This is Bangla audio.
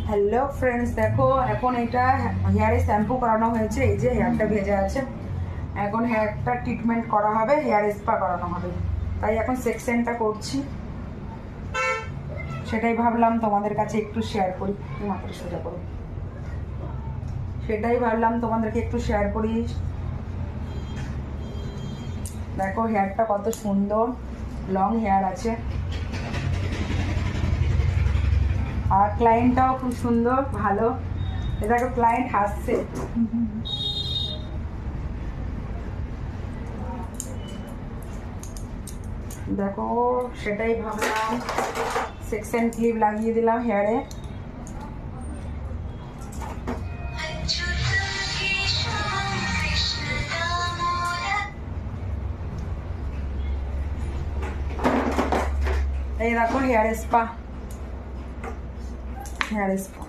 হ্যালো ফ্রেন্ডস, দেখো এখন এটা হেয়ারে শ্যাম্পু করানো হয়েছে। এই যে হেয়ারটা ভেজে আছে, এখন হেয়ারটা ট্রিটমেন্ট করা হবে, হেয়ার স্পা করানো হবে। তাই এখন সেকশনটা করছি, সেটাই ভাবলাম তোমাদের কাছে একটু শেয়ার করি। মাত্র সোজা করো, সেটাই ভাবলাম তোমাদেরকে একটু শেয়ার করি। দেখো হেয়ারটা কত সুন্দর, লং হেয়ার আছে, আর ক্লায়েন্টটাও খুব সুন্দর, ভালো। দেখো ক্লায়েন্ট হাসছে। দেখো সেটাই ভাবলাম, সেকশন ক্লিপ লাগিয়ে দিলাম হেয়ারে। এই দেখো হেয়ার স্পা, হেয়ার স্পা।